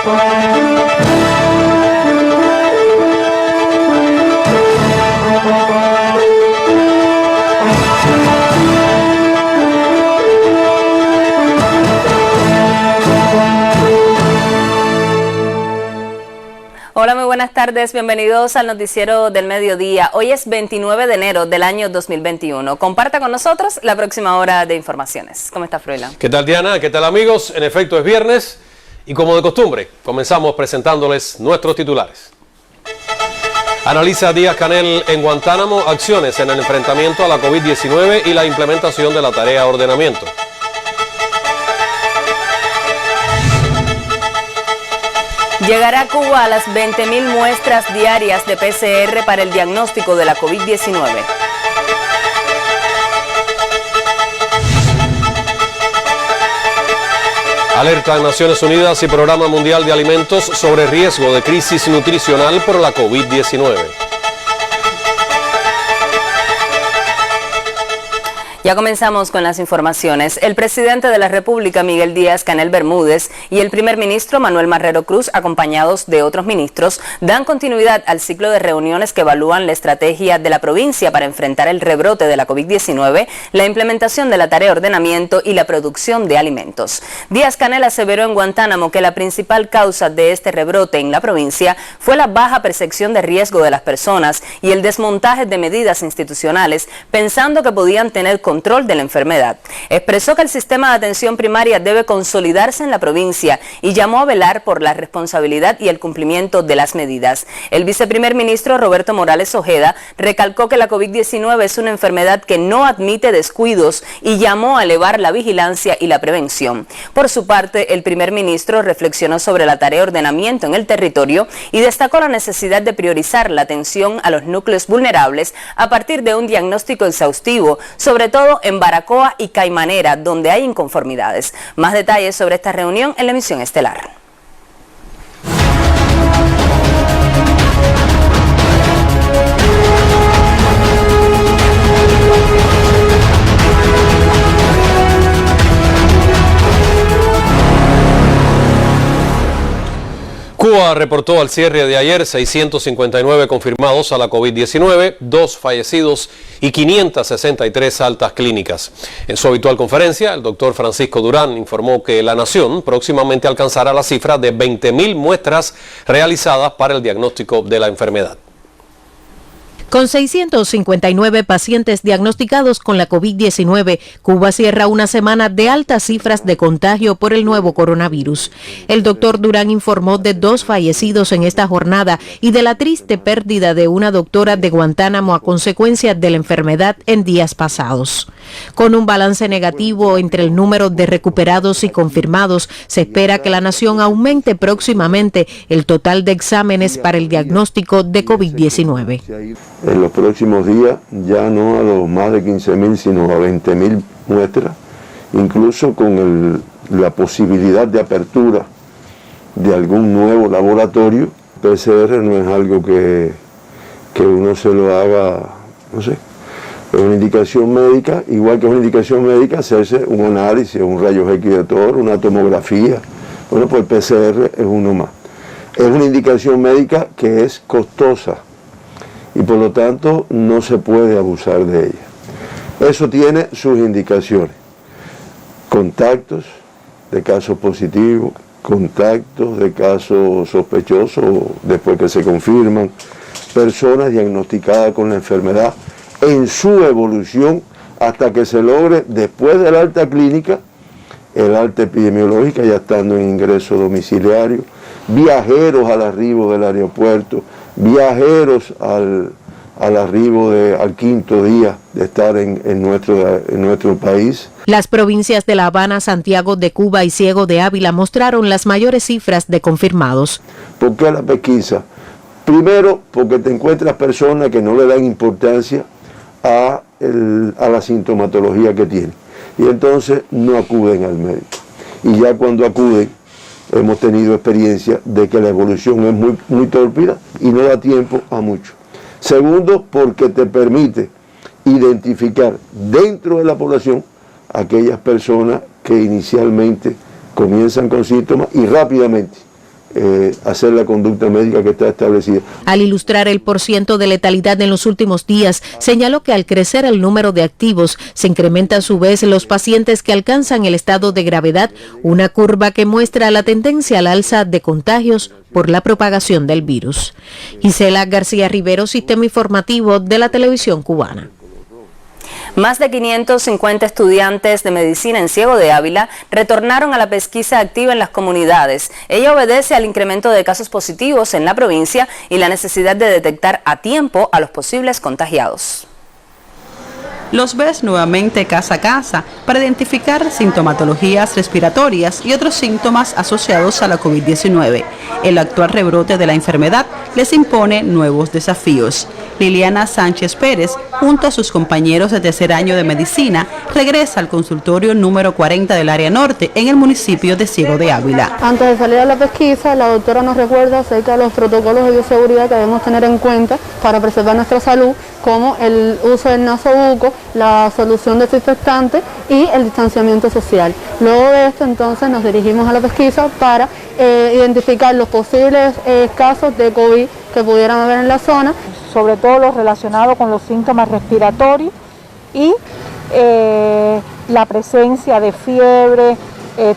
Hola, muy buenas tardes, bienvenidos al Noticiero del Mediodía. Hoy es 29 de enero del año 2021. Comparta con nosotros la próxima hora de informaciones. ¿Cómo está, Froilán? ¿Qué tal, Diana? ¿Qué tal, amigos? En efecto, es viernes y, como de costumbre, comenzamos presentándoles nuestros titulares. Analiza Díaz-Canel en Guantánamo acciones en el enfrentamiento a la COVID-19 y la implementación de la tarea ordenamiento. Llegará a Cuba a las 20.000 muestras diarias de PCR para el diagnóstico de la COVID-19. Alerta en Naciones Unidas y Programa Mundial de Alimentos sobre riesgo de crisis nutricional por la COVID-19. Ya comenzamos con las informaciones. El presidente de la República, Miguel Díaz-Canel Bermúdez, y el primer ministro, Manuel Marrero Cruz, acompañados de otros ministros, dan continuidad al ciclo de reuniones que evalúan la estrategia de la provincia para enfrentar el rebrote de la COVID-19, la implementación de la tarea de ordenamiento y la producción de alimentos. Díaz-Canel aseveró en Guantánamo que la principal causa de este rebrote en la provincia fue la baja percepción de riesgo de las personas y el desmontaje de medidas institucionales, pensando que podían tener control de la enfermedad. Expresó que el sistema de atención primaria debe consolidarse en la provincia y llamó a velar por la responsabilidad y el cumplimiento de las medidas. El viceprimer ministro Roberto Morales Ojeda recalcó que la COVID-19 es una enfermedad que no admite descuidos y llamó a elevar la vigilancia y la prevención. Por su parte, el primer ministro reflexionó sobre la tarea de ordenamiento en el territorio y destacó la necesidad de priorizar la atención a los núcleos vulnerables a partir de un diagnóstico exhaustivo, sobre todo en Baracoa y Caimanera, donde hay inconformidades. Más detalles sobre esta reunión en la emisión estelar. Cuba reportó al cierre de ayer 659 confirmados a la COVID-19, 2 fallecidos y 563 altas clínicas. En su habitual conferencia, el doctor Francisco Durán informó que la nación próximamente alcanzará la cifra de 20.000 muestras realizadas para el diagnóstico de la enfermedad. Con 659 pacientes diagnosticados con la COVID-19, Cuba cierra una semana de altas cifras de contagio por el nuevo coronavirus. El doctor Durán informó de 2 fallecidos en esta jornada y de la triste pérdida de una doctora de Guantánamo a consecuencia de la enfermedad en días pasados. Con un balance negativo entre el número de recuperados y confirmados, se espera que la nación aumente próximamente el total de exámenes para el diagnóstico de COVID-19. En los próximos días, ya no a los más de 15.000, sino a 20.000 muestras, incluso con la posibilidad de apertura de algún nuevo laboratorio. PCR no es algo que uno se lo haga, no sé, es una indicación médica, igual que es una indicación médica hacerse un análisis, un rayo X de tórax, una tomografía. Bueno, pues el PCR es uno más. Es una indicación médica que es costosa y por lo tanto no se puede abusar de ella. Eso tiene sus indicaciones: contactos de casos positivos, contactos de casos sospechosos después que se confirman, personas diagnosticadas con la enfermedad en su evolución hasta que se logre, después de la alta clínica, el alta epidemiológica, ya estando en ingreso domiciliario, viajeros al arribo del aeropuerto, viajeros al arribo al quinto día de estar en nuestro país. Las provincias de La Habana, Santiago de Cuba y Ciego de Ávila mostraron las mayores cifras de confirmados. ¿Por qué la pesquisa? Primero, porque te encuentras personas que no le dan importancia a la sintomatología que tienen y entonces no acuden al médico. Y ya cuando acuden, hemos tenido experiencia de que la evolución es muy tórpida y no da tiempo a mucho. Segundo, porque te permite identificar dentro de la población aquellas personas que inicialmente comienzan con síntomas y rápidamente hacer la conducta médica que está establecida. Al ilustrar el porciento de letalidad en los últimos días, señaló que al crecer el número de activos, se incrementa a su vez los pacientes que alcanzan el estado de gravedad, una curva que muestra la tendencia al alza de contagios por la propagación del virus. Gisela García Rivero, Sistema Informativo de la Televisión Cubana. Más de 550 estudiantes de medicina en Ciego de Ávila retornaron a la pesquisa activa en las comunidades. Ella obedece al incremento de casos positivos en la provincia y la necesidad de detectar a tiempo a los posibles contagiados. Los ves nuevamente casa a casa para identificar sintomatologías respiratorias y otros síntomas asociados a la COVID-19. El actual rebrote de la enfermedad les impone nuevos desafíos. Liliana Sánchez Pérez, junto a sus compañeros de tercer año de medicina, regresa al consultorio número 40 del área norte en el municipio de Ciego de Ávila. Antes de salir a la pesquisa, la doctora nos recuerda acerca de los protocolos de bioseguridad que debemos tener en cuenta para preservar nuestra salud, como el uso del nasobuco, la solución desinfectante y el distanciamiento social. Luego de esto, entonces, nos dirigimos a la pesquisa para identificar los posibles casos de COVID que pudieran haber en la zona, sobre todo los relacionados con los síntomas respiratorios y la presencia de fiebre,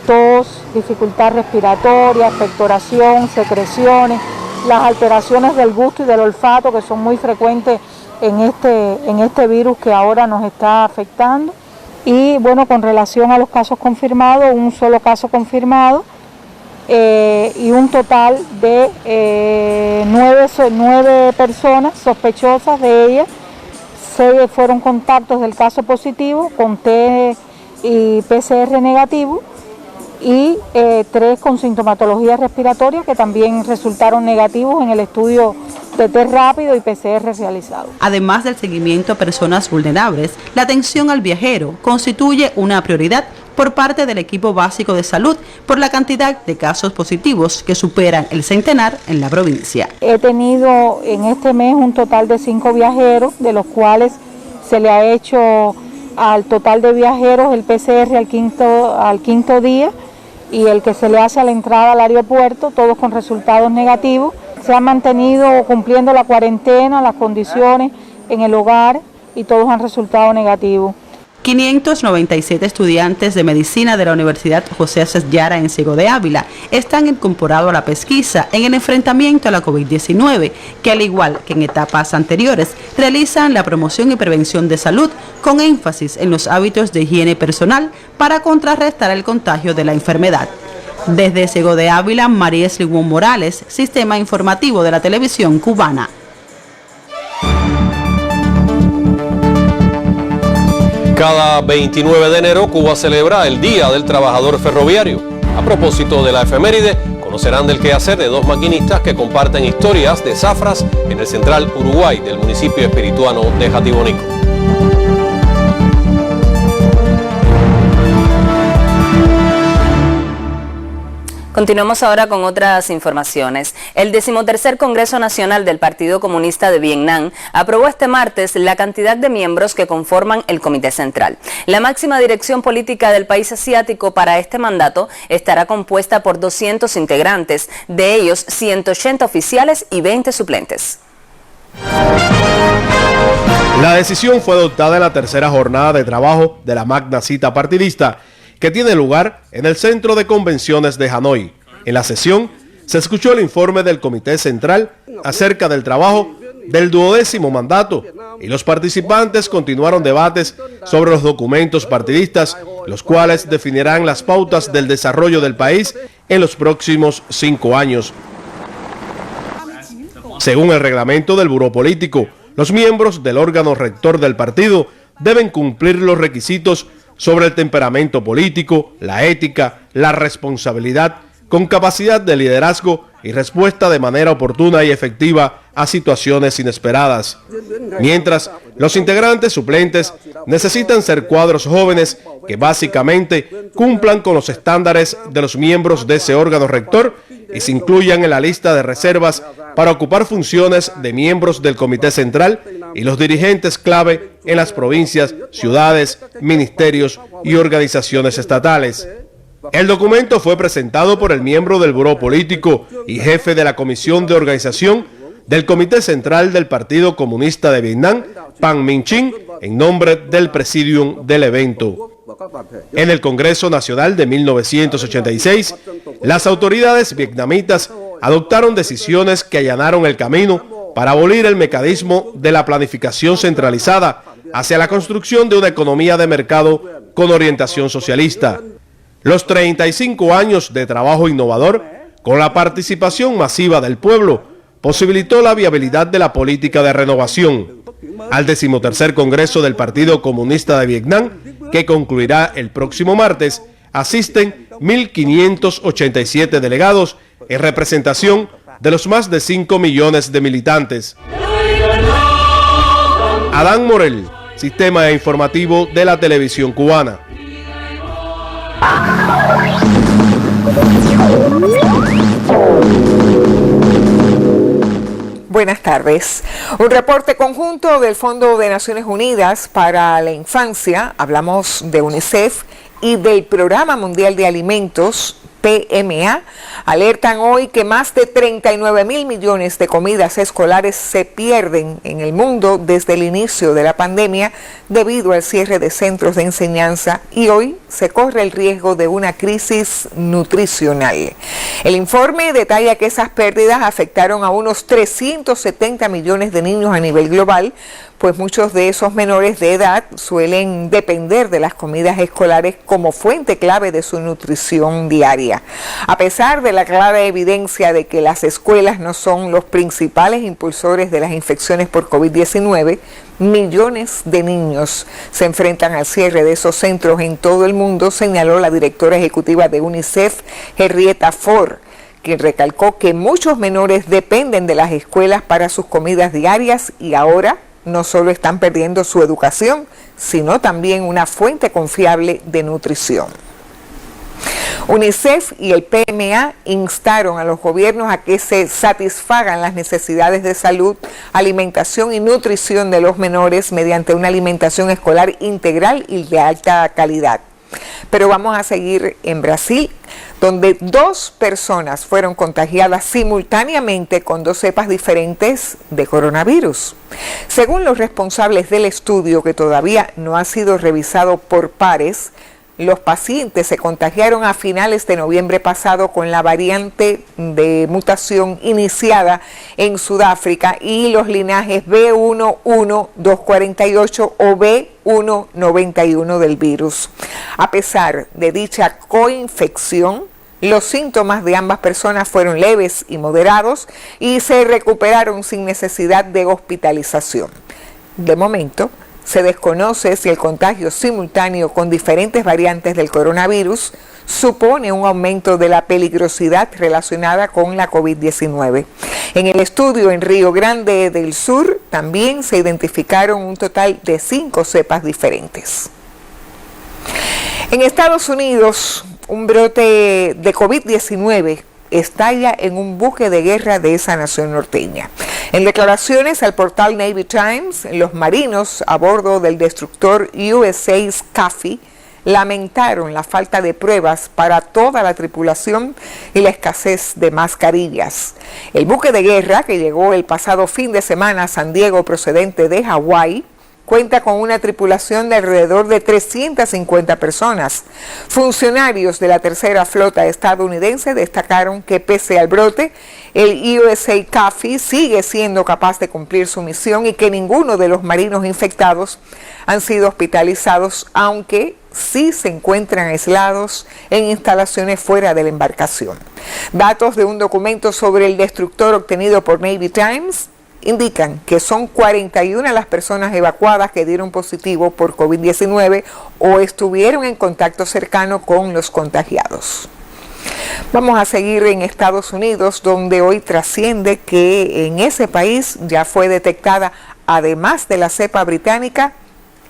tos, dificultad respiratoria, expectoración, secreciones, las alteraciones del gusto y del olfato que son muy frecuentes en este virus que ahora nos está afectando. Y bueno, con relación a los casos confirmados, un solo caso confirmado y un total de 9 personas sospechosas. De ellas 6 fueron contactos del caso positivo con T y PCR negativo y 3 con sintomatología respiratoria que también resultaron negativos en el estudio de test rápido y PCR realizado. Además del seguimiento a personas vulnerables, la atención al viajero constituye una prioridad por parte del equipo básico de salud por la cantidad de casos positivos que superan el centenar en la provincia. He tenido en este mes un total de 5 viajeros, de los cuales se le ha hecho al total de viajeros el PCR al quinto día y el que se le hace a la entrada al aeropuerto, todos con resultados negativos. Se ha mantenido cumpliendo la cuarentena, las condiciones en el hogar y todos han resultado negativos. 597 estudiantes de medicina de la Universidad José Aces Yara en Ciego de Ávila están incorporados a la pesquisa en el enfrentamiento a la COVID-19, que al igual que en etapas anteriores, realizan la promoción y prevención de salud con énfasis en los hábitos de higiene personal para contrarrestar el contagio de la enfermedad. Desde Ciego de Ávila, María Sligón Morales, Sistema Informativo de la Televisión Cubana. Cada 29 de enero, Cuba celebra el Día del Trabajador Ferroviario. A propósito de la efeméride, conocerán del quehacer de 2 maquinistas que comparten historias de zafras en el Central Uruguay del municipio espirituano de Jatibonico. Continuamos ahora con otras informaciones. El 13º Congreso Nacional del Partido Comunista de Vietnam aprobó este martes la cantidad de miembros que conforman el Comité Central. La máxima dirección política del país asiático para este mandato estará compuesta por 200 integrantes, de ellos 180 oficiales y 20 suplentes. La decisión fue adoptada en la tercera jornada de trabajo de la magna cita partidista, que tiene lugar en el Centro de Convenciones de Hanoi. En la sesión se escuchó el informe del Comité Central acerca del trabajo del 12º mandato y los participantes continuaron debates sobre los documentos partidistas, los cuales definirán las pautas del desarrollo del país en los próximos 5 años. Según el reglamento del Buró Político, los miembros del órgano rector del partido deben cumplir los requisitos sobre el temperamento político, la ética, la responsabilidad, con capacidad de liderazgo y respuesta de manera oportuna y efectiva a situaciones inesperadas. Mientras, los integrantes suplentes necesitan ser cuadros jóvenes que básicamente cumplan con los estándares de los miembros de ese órgano rector y se incluyan en la lista de reservas para ocupar funciones de miembros del Comité Central y los dirigentes clave en las provincias, ciudades, ministerios y organizaciones estatales. El documento fue presentado por el miembro del Buró Político y jefe de la Comisión de Organización del Comité Central del Partido Comunista de Vietnam, Pham Minh Chinh, en nombre del presidium del evento. En el Congreso Nacional de 1986, las autoridades vietnamitas adoptaron decisiones que allanaron el camino para abolir el mecanismo de la planificación centralizada hacia la construcción de una economía de mercado con orientación socialista. Los 35 años de trabajo innovador, con la participación masiva del pueblo, posibilitó la viabilidad de la política de renovación. Al 13º Congreso del Partido Comunista de Vietnam, que concluirá el próximo martes, asisten 1.587 delegados en representación de los más de 5 millones de militantes. Adán Morel, Sistema Informativo de la Televisión Cubana. Buenas tardes. Un reporte conjunto del Fondo de Naciones Unidas para la Infancia, hablamos de UNICEF, y del Programa Mundial de Alimentos, PMA, alertan hoy que más de 39.000 millones de comidas escolares se pierden en el mundo desde el inicio de la pandemia debido al cierre de centros de enseñanza, y hoy se corre el riesgo de una crisis nutricional. El informe detalla que esas pérdidas afectaron a unos 370 millones de niños a nivel global, pues muchos de esos menores de edad suelen depender de las comidas escolares como fuente clave de su nutrición diaria. A pesar de la clara evidencia de que las escuelas no son los principales impulsores de las infecciones por COVID-19, millones de niños se enfrentan al cierre de esos centros en todo el mundo, señaló la directora ejecutiva de UNICEF, Henrietta Fore, quien recalcó que muchos menores dependen de las escuelas para sus comidas diarias y ahora no solo están perdiendo su educación, sino también una fuente confiable de nutrición. UNICEF y el PMA instaron a los gobiernos a que se satisfagan las necesidades de salud, alimentación y nutrición de los menores mediante una alimentación escolar integral y de alta calidad. Pero vamos a seguir en Brasil, donde 2 personas fueron contagiadas simultáneamente con 2 cepas diferentes de coronavirus. Según los responsables del estudio, que todavía no ha sido revisado por pares, los pacientes se contagiaron a finales de noviembre pasado con la variante de mutación iniciada en Sudáfrica y los linajes B11248 o B191 del virus. A pesar de dicha coinfección, los síntomas de ambas personas fueron leves y moderados y se recuperaron sin necesidad de hospitalización. De momento, se desconoce si el contagio simultáneo con diferentes variantes del coronavirus supone un aumento de la peligrosidad relacionada con la COVID-19. En el estudio en Río Grande del Sur también se identificaron un total de 5 cepas diferentes. En Estados Unidos, un brote de COVID-19 estalla en un buque de guerra de esa nación norteña. En declaraciones al portal Navy Times, los marinos a bordo del destructor USS Caffey lamentaron la falta de pruebas para toda la tripulación y la escasez de mascarillas. El buque de guerra, que llegó el pasado fin de semana a San Diego procedente de Hawái, cuenta con una tripulación de alrededor de 350 personas. Funcionarios de la tercera flota estadounidense destacaron que pese al brote, el USS Caffey sigue siendo capaz de cumplir su misión y que ninguno de los marinos infectados han sido hospitalizados, aunque sí se encuentran aislados en instalaciones fuera de la embarcación. Datos de un documento sobre el destructor obtenido por Navy Times indican que son 41 las personas evacuadas que dieron positivo por COVID-19 o estuvieron en contacto cercano con los contagiados. Vamos a seguir en Estados Unidos, donde hoy trasciende que en ese país ya fue detectada, además de la cepa británica,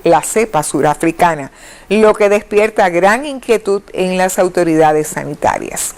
la cepa surafricana, lo que despierta gran inquietud en las autoridades sanitarias.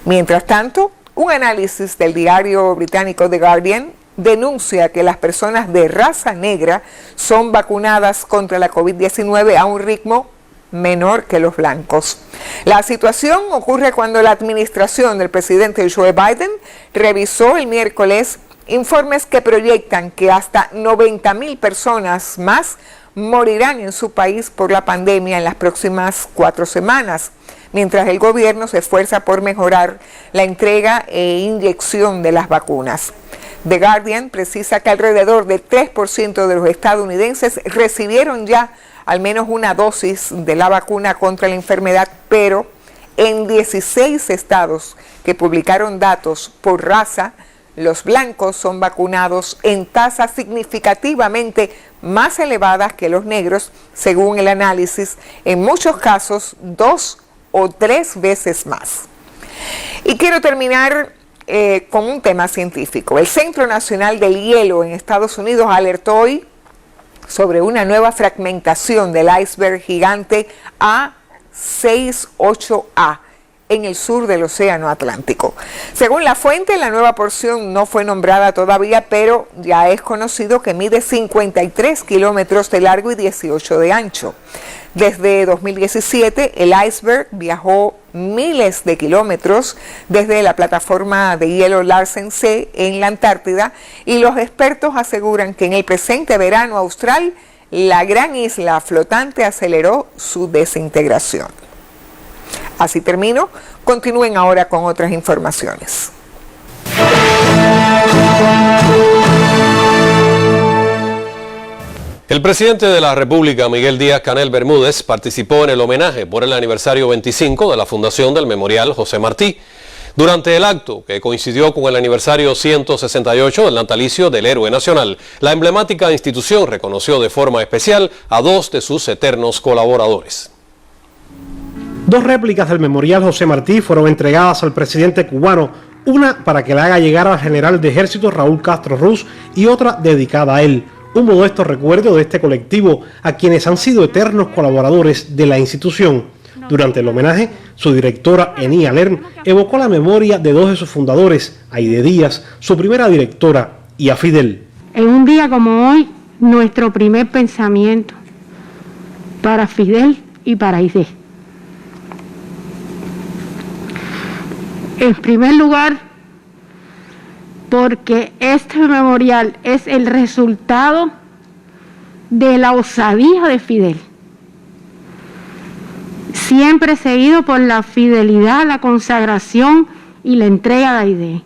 Mientras tanto, un análisis del diario británico The Guardian denuncia que las personas de raza negra son vacunadas contra la COVID-19 a un ritmo menor que los blancos. La situación ocurre cuando la administración del presidente Joe Biden revisó el miércoles informes que proyectan que hasta 90,000 personas más morirán en su país por la pandemia en las próximas 4 semanas, mientras el gobierno se esfuerza por mejorar la entrega e inyección de las vacunas. The Guardian precisa que alrededor del 3% de los estadounidenses recibieron ya al menos una dosis de la vacuna contra la enfermedad, pero en 16 estados que publicaron datos por raza, los blancos son vacunados en tasas significativamente más elevadas que los negros, según el análisis, en muchos casos 2 o 3 veces más. Y quiero terminar con un tema científico. El Centro Nacional del Hielo en Estados Unidos alertó hoy sobre una nueva fragmentación del iceberg gigante A68A en el sur del Océano Atlántico. Según la fuente, la nueva porción no fue nombrada todavía, pero ya es conocido que mide 53 kilómetros de largo y 18 de ancho. Desde 2017, el iceberg viajó miles de kilómetros desde la plataforma de hielo Larsen C en la Antártida, y los expertos aseguran que en el presente verano austral, la gran isla flotante aceleró su desintegración. Así termino. Continúen ahora con otras informaciones. El presidente de la República, Miguel Díaz-Canel Bermúdez, participó en el homenaje por el aniversario 25 de la fundación del Memorial José Martí. Durante el acto, que coincidió con el aniversario 168 del natalicio del héroe nacional, la emblemática institución reconoció de forma especial a 2 de sus eternos colaboradores. 2 réplicas del Memorial José Martí fueron entregadas al presidente cubano, una para que la haga llegar al general de ejército Raúl Castro Ruz y otra dedicada a él. Un modesto recuerdo de este colectivo a quienes han sido eternos colaboradores de la institución. Durante el homenaje, su directora Ení Alern evocó la memoria de 2 de sus fundadores, Aide Díaz, su primera directora, y a Fidel. En un día como hoy, nuestro primer pensamiento para Fidel y para Aide. En primer lugar, porque este memorial es el resultado de la osadía de Fidel, siempre seguido por la fidelidad, la consagración y la entrega de Aide.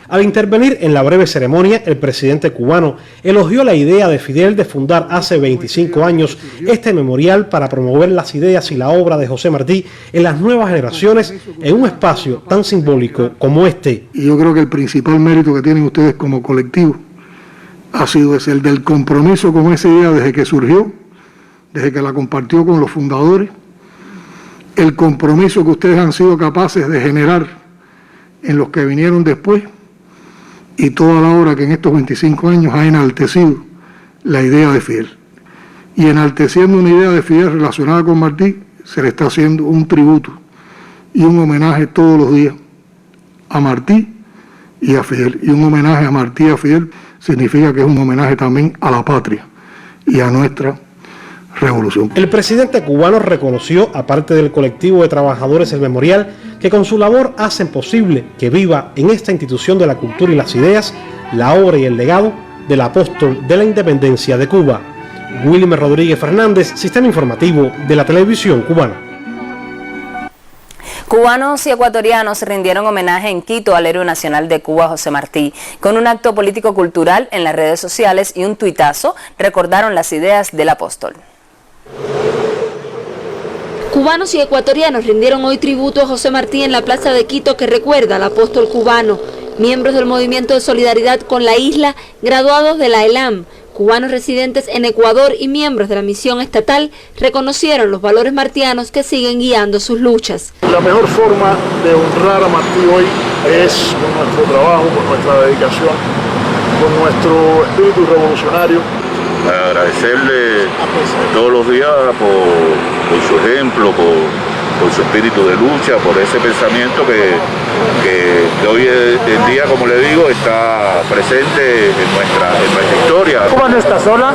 Al intervenir en la breve ceremonia, el presidente cubano elogió la idea de Fidel de fundar hace 25 años este memorial para promover las ideas y la obra de José Martí en las nuevas generaciones en un espacio tan simbólico como este. Y yo creo que el principal mérito que tienen ustedes como colectivo ha sido el del compromiso con esa idea desde que surgió, desde que la compartió con los fundadores, el compromiso que ustedes han sido capaces de generar en los que vinieron después, y toda la obra que en estos 25 años ha enaltecido la idea de Fidel. Y enalteciendo una idea de Fidel relacionada con Martí, se le está haciendo un tributo y un homenaje todos los días a Martí y a Fidel. Y un homenaje a Martí y a Fidel significa que es un homenaje también a la patria y a nuestra revolución. El presidente cubano reconoció, aparte del colectivo de trabajadores del memorial, que con su labor hacen posible que viva en esta institución de la cultura y las ideas la obra y el legado del apóstol de la independencia de Cuba. Wilmer Rodríguez Fernández, Sistema Informativo de la Televisión Cubana. Cubanos y ecuatorianos rindieron homenaje en Quito al héroe nacional de Cuba, José Martí. Con un acto político-cultural en las redes sociales y un tuitazo, recordaron las ideas del apóstol. Cubanos y ecuatorianos rindieron hoy tributo a José Martí en la plaza de Quito, que recuerda al apóstol cubano. Miembros del movimiento de solidaridad con la isla, graduados de la ELAM, cubanos residentes en Ecuador y miembros de la misión estatal reconocieron los valores martianos que siguen guiando sus luchas. La mejor forma de honrar a Martí hoy es con nuestro trabajo, con nuestra dedicación, con nuestro espíritu revolucionario. Agradecerle todos los días por su ejemplo, por su espíritu de lucha, por ese pensamiento que hoy en día, como le digo, está presente en nuestra historia. Cuba no está sola,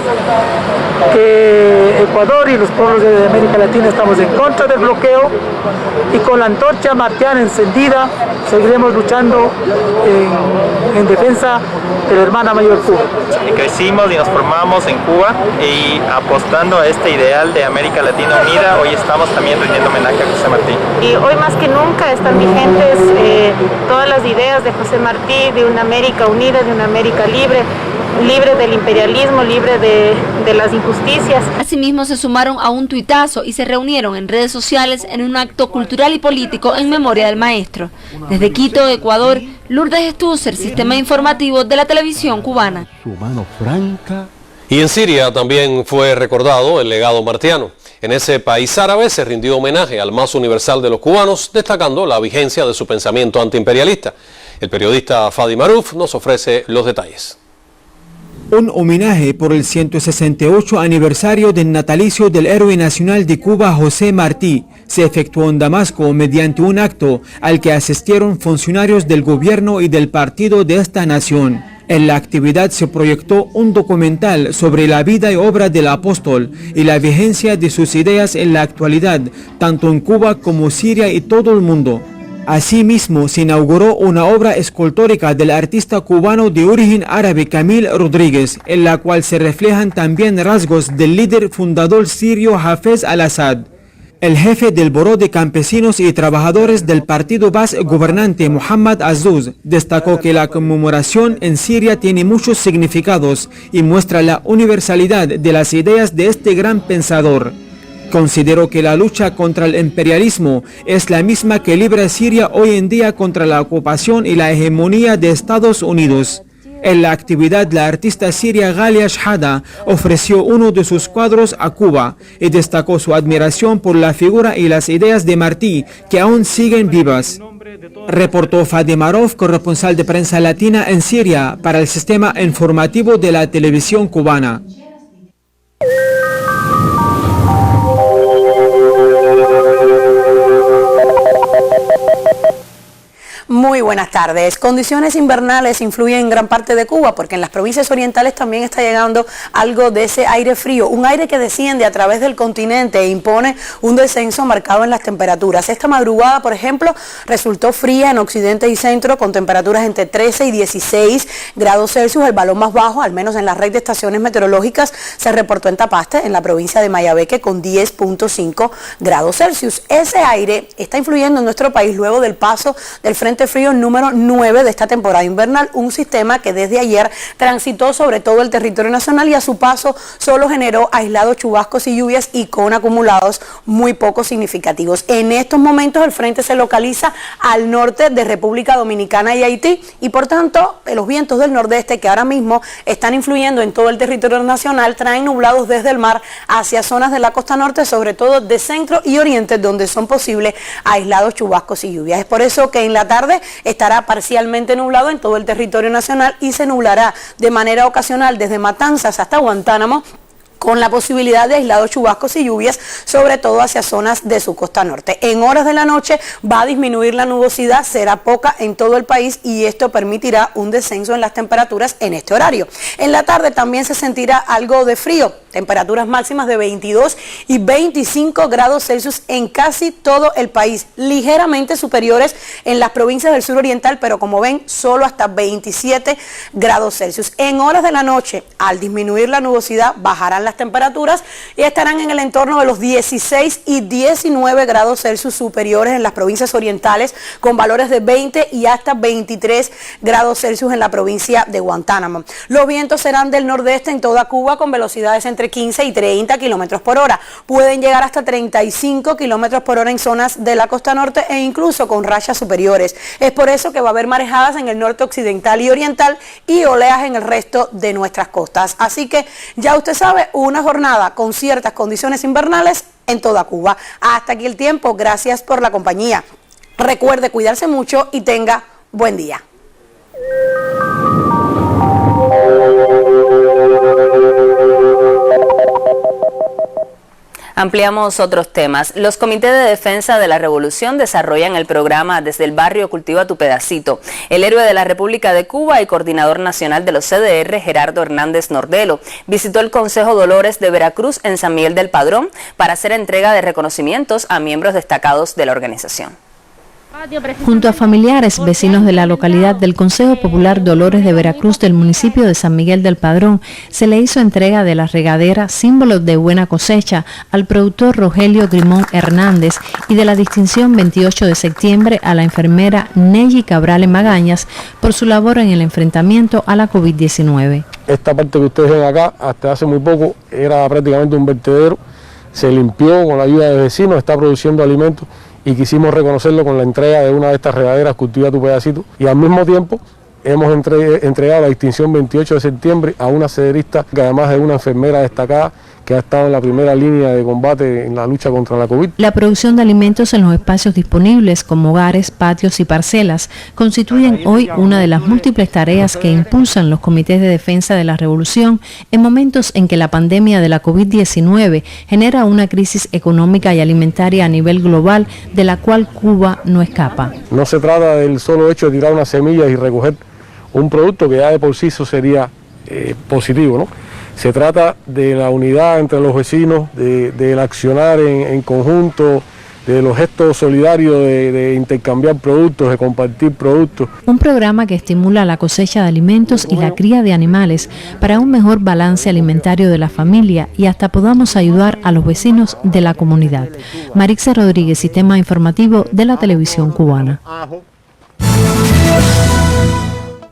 que Ecuador y los pueblos de América Latina estamos en contra del bloqueo y con la antorcha martiana encendida seguiremos luchando en defensa de la hermana mayor Cuba. Y crecimos y nos formamos en Cuba y apostando a este ideal de América Latina unida, hoy estamos también rindiendo homenaje a José Martí. Y hoy más que nunca están vigentes todas las ideas de José Martí, de una América unida, de una América libre, libre del imperialismo, libre de las injusticias. Asimismo se sumaron a un tuitazo y se reunieron en redes sociales en un acto cultural y político en memoria del maestro. Desde Quito, Ecuador, Lourdes Stutzer, Sistema Informativo de la Televisión Cubana. Su mano franca. Y en Siria también fue recordado el legado martiano. En ese país árabe se rindió homenaje al más universal de los cubanos, destacando la vigencia de su pensamiento antiimperialista. El periodista Fadi Maruf nos ofrece los detalles. Un homenaje por el 168 aniversario del natalicio del héroe nacional de Cuba, José Martí, se efectuó en Damasco mediante un acto al que asistieron funcionarios del gobierno y del partido de esta nación. En la actividad se proyectó un documental sobre la vida y obra del apóstol y la vigencia de sus ideas en la actualidad, tanto en Cuba como Siria y todo el mundo. Asimismo, se inauguró una obra escultórica del artista cubano de origen árabe Camil Rodríguez, en la cual se reflejan también rasgos del líder fundador sirio Hafez al-Assad. El jefe del Buró de Campesinos y Trabajadores del partido Baas gobernante, Muhammad Azouz, destacó que la conmemoración en Siria tiene muchos significados y muestra la universalidad de las ideas de este gran pensador. Consideró que la lucha contra el imperialismo es la misma que libra Siria hoy en día contra la ocupación y la hegemonía de Estados Unidos. En la actividad, la artista siria Galia Shahada ofreció uno de sus cuadros a Cuba y destacó su admiración por la figura y las ideas de Martí, que aún siguen vivas. Reportó Fadi Maruf, corresponsal de prensa latina en Siria, para el Sistema Informativo de la Televisión Cubana. Muy buenas tardes. Condiciones invernales influyen en gran parte de Cuba porque en las provincias orientales también está llegando algo de ese aire frío, un aire que desciende a través del continente e impone un descenso marcado en las temperaturas. Esta madrugada, por ejemplo, resultó fría en occidente y centro con temperaturas entre 13 y 16 grados Celsius. El valor más bajo, al menos en la red de estaciones meteorológicas, se reportó en Tapaste, en la provincia de Mayabeque, con 10.5 grados Celsius. Ese aire está influyendo en nuestro país luego del paso del frente frío número 9 de esta temporada invernal, un sistema que desde ayer transitó sobre todo el territorio nacional y a su paso solo generó aislados chubascos y lluvias y con acumulados muy poco significativos. En estos momentos el frente se localiza al norte de República Dominicana y Haití y por tanto los vientos del nordeste que ahora mismo están influyendo en todo el territorio nacional traen nublados desde el mar hacia zonas de la costa norte, sobre todo de centro y oriente, donde son posibles aislados chubascos y lluvias. Es por eso que en la tarde estará parcialmente nublado en todo el territorio nacional y se nublará de manera ocasional desde Matanzas hasta Guantánamo, con la posibilidad de aislados chubascos y lluvias, sobre todo hacia zonas de su costa norte. En horas de la noche va a disminuir la nubosidad, será poca en todo el país y esto permitirá un descenso en las temperaturas en este horario. En la tarde también se sentirá algo de frío, temperaturas máximas de 22 y 25 grados Celsius en casi todo el país, ligeramente superiores en las provincias del sur oriental, pero como ven, solo hasta 27 grados Celsius. En horas de la noche, al disminuir la nubosidad, bajarán las temperaturas y estarán en el entorno de los 16 y 19 grados Celsius superiores en las provincias orientales, con valores de 20 y hasta 23 grados Celsius en la provincia de Guantánamo. Los vientos serán del nordeste en toda Cuba con velocidades entre 15 y 30 kilómetros por hora. Pueden llegar hasta 35 kilómetros por hora en zonas de la costa norte e incluso con rachas superiores. Es por eso que va a haber marejadas en el norte occidental y oriental y oleaje en el resto de nuestras costas. Así que ya usted sabe, una jornada con ciertas condiciones invernales en toda Cuba. Hasta aquí el tiempo, gracias por la compañía. Recuerde cuidarse mucho y tenga buen día. Ampliamos otros temas. Los comités de defensa de la revolución desarrollan el programa Desde el barrio cultiva tu pedacito. El héroe de la República de Cuba y coordinador nacional de los CDR, Gerardo Hernández Nordelo, visitó el Consejo Dolores de Veracruz en San Miguel del Padrón para hacer entrega de reconocimientos a miembros destacados de la organización. Junto a familiares, vecinos de la localidad del Consejo Popular Dolores de Veracruz del municipio de San Miguel del Padrón, se le hizo entrega de la regadera, símbolo de buena cosecha, al productor Rogelio Grimón Hernández y de la distinción 28 de septiembre a la enfermera Neyi Cabrales Magañas por su labor en el enfrentamiento a la COVID-19. Esta parte que ustedes ven acá, hasta hace muy poco, era prácticamente un vertedero, se limpió con la ayuda de vecinos, está produciendo alimentos, y quisimos reconocerlo con la entrega de una de estas regaderas, Cultiva tu pedacito, y al mismo tiempo hemos entregado la distinción 28 de septiembre a una cederista que además es una enfermera destacada que ha estado en la primera línea de combate en la lucha contra la COVID. La producción de alimentos en los espacios disponibles, como hogares, patios y parcelas, constituyen hoy una de las múltiples tareas que impulsan los comités de defensa de la revolución en momentos en que la pandemia de la COVID-19 genera una crisis económica y alimentaria a nivel global, de la cual Cuba no escapa. No se trata del solo hecho de tirar unas semillas y recoger un producto que ya de por sí eso sería positivo, ¿no? Se trata de la unidad entre los vecinos, del accionar en conjunto, de los gestos solidarios de intercambiar productos, de compartir productos. Un programa que estimula la cosecha de alimentos y la cría de animales para un mejor balance alimentario de la familia y hasta podamos ayudar a los vecinos de la comunidad. Marixa Rodríguez, Sistema Informativo de la Televisión Cubana.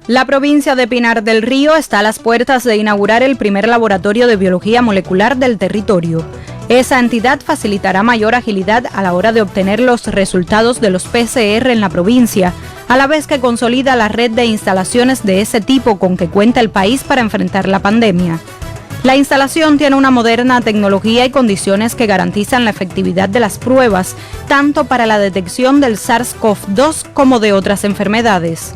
La provincia de Pinar del Río está a las puertas de inaugurar el primer laboratorio de biología molecular del territorio. Esa entidad facilitará mayor agilidad a la hora de obtener los resultados de los PCR en la provincia, a la vez que consolida la red de instalaciones de ese tipo con que cuenta el país para enfrentar la pandemia. La instalación tiene una moderna tecnología y condiciones que garantizan la efectividad de las pruebas, tanto para la detección del SARS-CoV-2 como de otras enfermedades.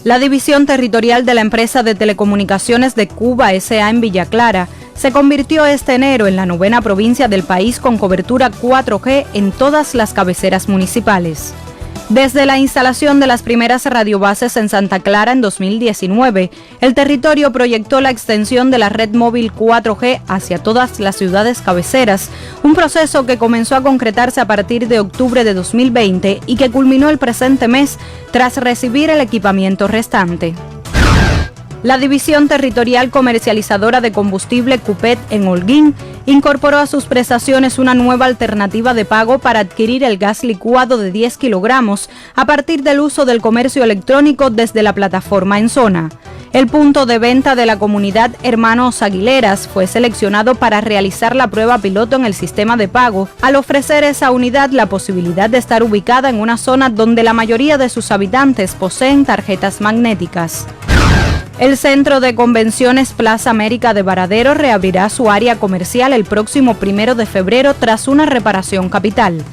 La división territorial de la empresa de telecomunicaciones de Cuba S.A. en Villa Clara se convirtió este enero en la 9ª provincia del país con cobertura 4G en todas las cabeceras municipales. Desde la instalación de las primeras radiobases en Santa Clara en 2019, el territorio proyectó la extensión de la red móvil 4G hacia todas las ciudades cabeceras, un proceso que comenzó a concretarse a partir de octubre de 2020 y que culminó el presente mes tras recibir el equipamiento restante. La División Territorial Comercializadora de Combustible Cupet en Holguín incorporó a sus prestaciones una nueva alternativa de pago para adquirir el gas licuado de 10 kilogramos a partir del uso del comercio electrónico desde la plataforma en zona. El punto de venta de la comunidad Hermanos Aguileras fue seleccionado para realizar la prueba piloto en el sistema de pago, al ofrecer esa unidad la posibilidad de estar ubicada en una zona donde la mayoría de sus habitantes poseen tarjetas magnéticas. El Centro de Convenciones Plaza América de Varadero reabrirá su área comercial el próximo 1 de febrero tras una reparación capital.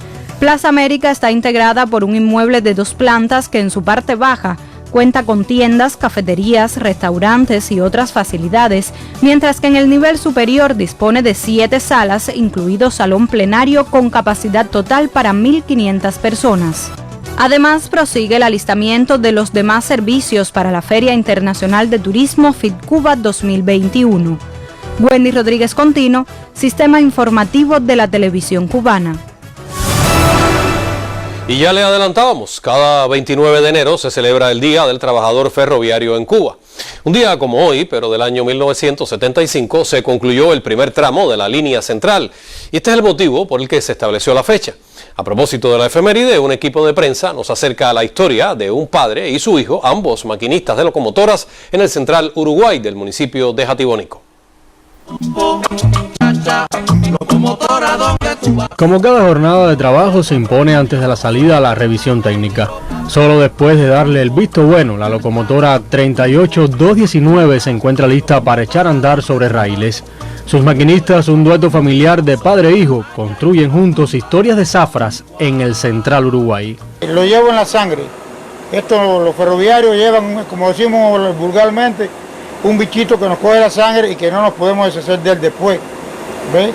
Plaza América está integrada por un inmueble de 2 plantas que en su parte baja cuenta con tiendas, cafeterías, restaurantes y otras facilidades, mientras que en el nivel superior dispone de 7 salas, incluido salón plenario con capacidad total para 1.500 personas. Además, prosigue el alistamiento de los demás servicios para la Feria Internacional de Turismo FitCuba 2021. Wendy Rodríguez Contino, Sistema Informativo de la Televisión Cubana. Y ya le adelantábamos, cada 29 de enero se celebra el Día del Trabajador Ferroviario en Cuba. Un día como hoy, pero del año 1975, se concluyó el primer tramo de la línea central. Y este es el motivo por el que se estableció la fecha. A propósito de la efeméride, un equipo de prensa nos acerca a la historia de un padre y su hijo, ambos maquinistas de locomotoras, en el Central Uruguay del municipio de Jatibonico. Como cada jornada de trabajo se impone antes de la salida a la revisión técnica. Solo después de darle el visto bueno, la locomotora 38219 se encuentra lista para echar a andar sobre raíles. Sus maquinistas, un dueto familiar de padre e hijo, construyen juntos historias de zafras en el Central Uruguay. Lo llevo en la sangre. Esto, los ferroviarios llevan, como decimos vulgarmente, un bichito que nos coge la sangre y que no nos podemos deshacer de él después. ¿Ves?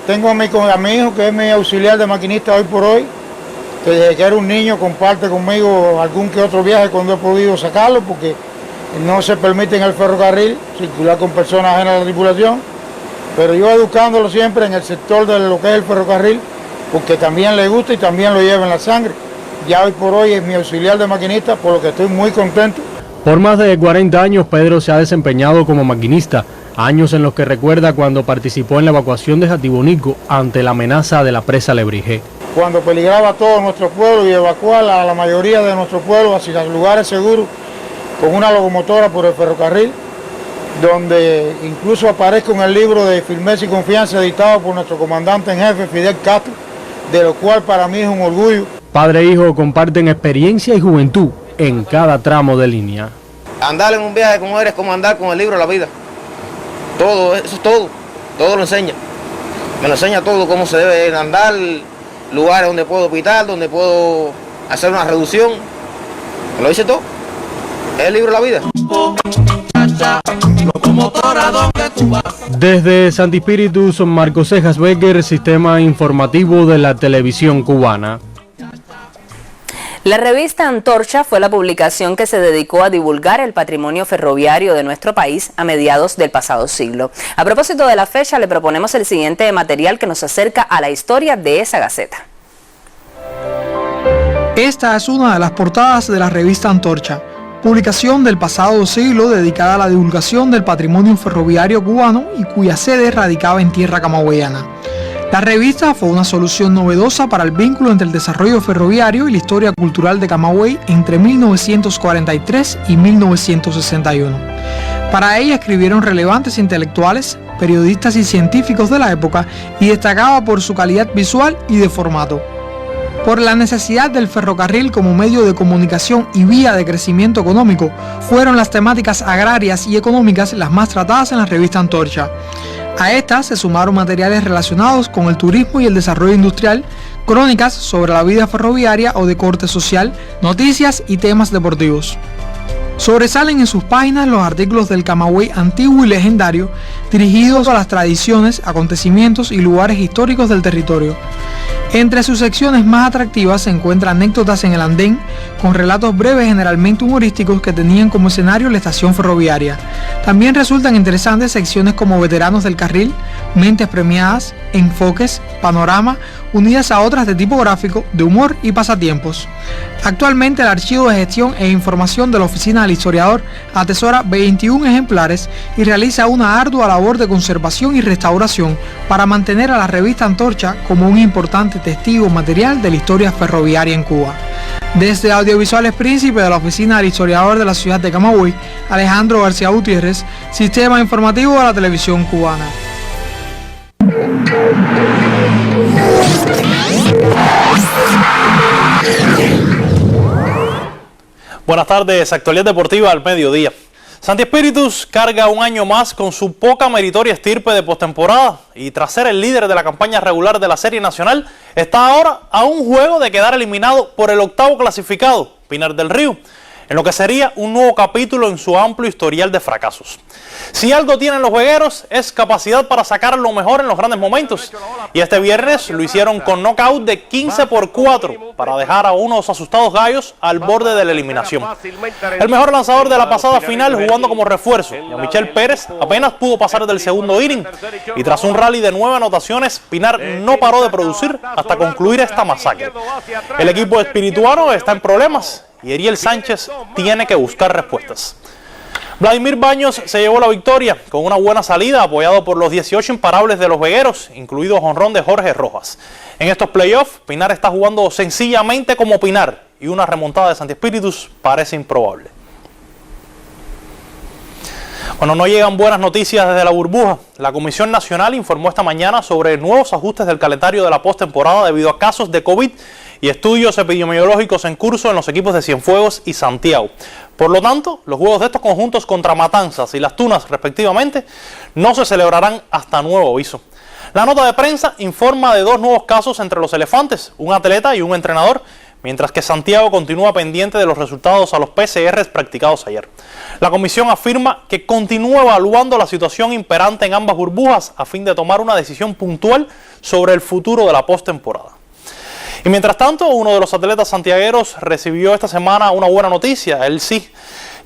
Tengo a mi hijo, que es mi auxiliar de maquinista hoy por hoy, que desde que era un niño comparte conmigo algún que otro viaje cuando he podido sacarlo, porque no se permite en el ferrocarril circular con personas ajenas a la tripulación, pero yo educándolo siempre en el sector de lo que es el ferrocarril, porque también le gusta y también lo lleva en la sangre. Ya hoy por hoy es mi auxiliar de maquinista, por lo que estoy muy contento. Por más de 40 años, Pedro se ha desempeñado como maquinista, años en los que recuerda cuando participó en la evacuación de Jatibonico ante la amenaza de la presa Lebrige. Cuando peligraba todo nuestro pueblo y evacuar a la mayoría de nuestro pueblo hacia lugares seguros con una locomotora por el ferrocarril, donde incluso aparezco en el libro de Firmeza y Confianza editado por nuestro comandante en jefe Fidel Castro, de lo cual para mí es un orgullo. Padre e hijo comparten experiencia y juventud en cada tramo de línea. Andar en un viaje como eres, como andar con el libro de la vida. Todo, eso es todo lo enseña. Me lo enseña todo, cómo se debe andar, lugares donde puedo pitar, donde puedo hacer una reducción. Me lo dice todo. Es el libro de la vida. Desde Santi Espíritus, Marcos Cejas Becker, Sistema Informativo de la Televisión Cubana. La revista Antorcha fue la publicación que se dedicó a divulgar el patrimonio ferroviario de nuestro país a mediados del pasado siglo. A propósito de la fecha, le proponemos el siguiente material que nos acerca a la historia de esa gaceta. Esta es una de las portadas de la revista Antorcha, publicación del pasado siglo dedicada a la divulgación del patrimonio ferroviario cubano y cuya sede radicaba en tierra camagüeyana. La revista fue una solución novedosa para el vínculo entre el desarrollo ferroviario y la historia cultural de Camagüey entre 1943 y 1961. Para ella escribieron relevantes intelectuales, periodistas y científicos de la época y destacaba por su calidad visual y de formato. Por la necesidad del ferrocarril como medio de comunicación y vía de crecimiento económico, fueron las temáticas agrarias y económicas las más tratadas en la revista Antorcha. A estas se sumaron materiales relacionados con el turismo y el desarrollo industrial, crónicas sobre la vida ferroviaria o de corte social, noticias y temas deportivos. Sobresalen en sus páginas los artículos del Camagüey antiguo y legendario, dirigidos a las tradiciones, acontecimientos y lugares históricos del territorio. Entre sus secciones más atractivas se encuentran anécdotas en el andén, con relatos breves generalmente humorísticos que tenían como escenario la estación ferroviaria. También resultan interesantes secciones como veteranos del carril, mentes premiadas, enfoques, panorama, unidas a otras de tipo gráfico, de humor y pasatiempos. Actualmente el Archivo de Gestión e Información de la Oficina del Historiador atesora 21 ejemplares y realiza una ardua labor de conservación y restauración para mantener a la revista Antorcha como un importante testigo material de la historia ferroviaria en Cuba. Desde Audiovisuales Príncipe de la Oficina del Historiador de la ciudad de Camagüey, Alejandro García Gutiérrez, Sistema Informativo de la Televisión Cubana. Buenas tardes, actualidad deportiva al mediodía. Santi Espíritus carga un año más con su poca meritoria estirpe de postemporada y tras ser el líder de la campaña regular de la Serie Nacional, está ahora a un juego de quedar eliminado por el octavo clasificado, Pinar del Río, en lo que sería un nuevo capítulo en su amplio historial de fracasos. Si algo tienen los juegueros es capacidad para sacar lo mejor en los grandes momentos, y este viernes lo hicieron con knockout de 15-4 para dejar a unos asustados gallos al borde de la eliminación. El mejor lanzador de la pasada final jugando como refuerzo, Michel Pérez, apenas pudo pasar del segundo inning, y tras un rally de 9 anotaciones, Pinar no paró de producir hasta concluir esta masacre. El equipo espirituano está en problemas y Eriel Sánchez tiene que buscar respuestas. Vladimir Baños se llevó la victoria con una buena salida apoyado por los 18 imparables de los vegueros, incluido jonrón de Jorge Rojas. En estos playoffs, Pinar está jugando sencillamente como Pinar y una remontada de Santi Espíritus parece improbable. Bueno, no llegan buenas noticias desde la burbuja. La Comisión Nacional informó esta mañana sobre nuevos ajustes del calendario de la postemporada debido a casos de COVID y estudios epidemiológicos en curso en los equipos de Cienfuegos y Santiago. Por lo tanto, los juegos de estos conjuntos contra Matanzas y Las Tunas, respectivamente, no se celebrarán hasta nuevo aviso. La nota de prensa informa de 2 nuevos casos entre los elefantes, un atleta y un entrenador, mientras que Santiago continúa pendiente de los resultados a los PCRs practicados ayer. La comisión afirma que continúa evaluando la situación imperante en ambas burbujas a fin de tomar una decisión puntual sobre el futuro de la postemporada. Y mientras tanto, uno de los atletas santiagueros recibió esta semana una buena noticia. Él sí,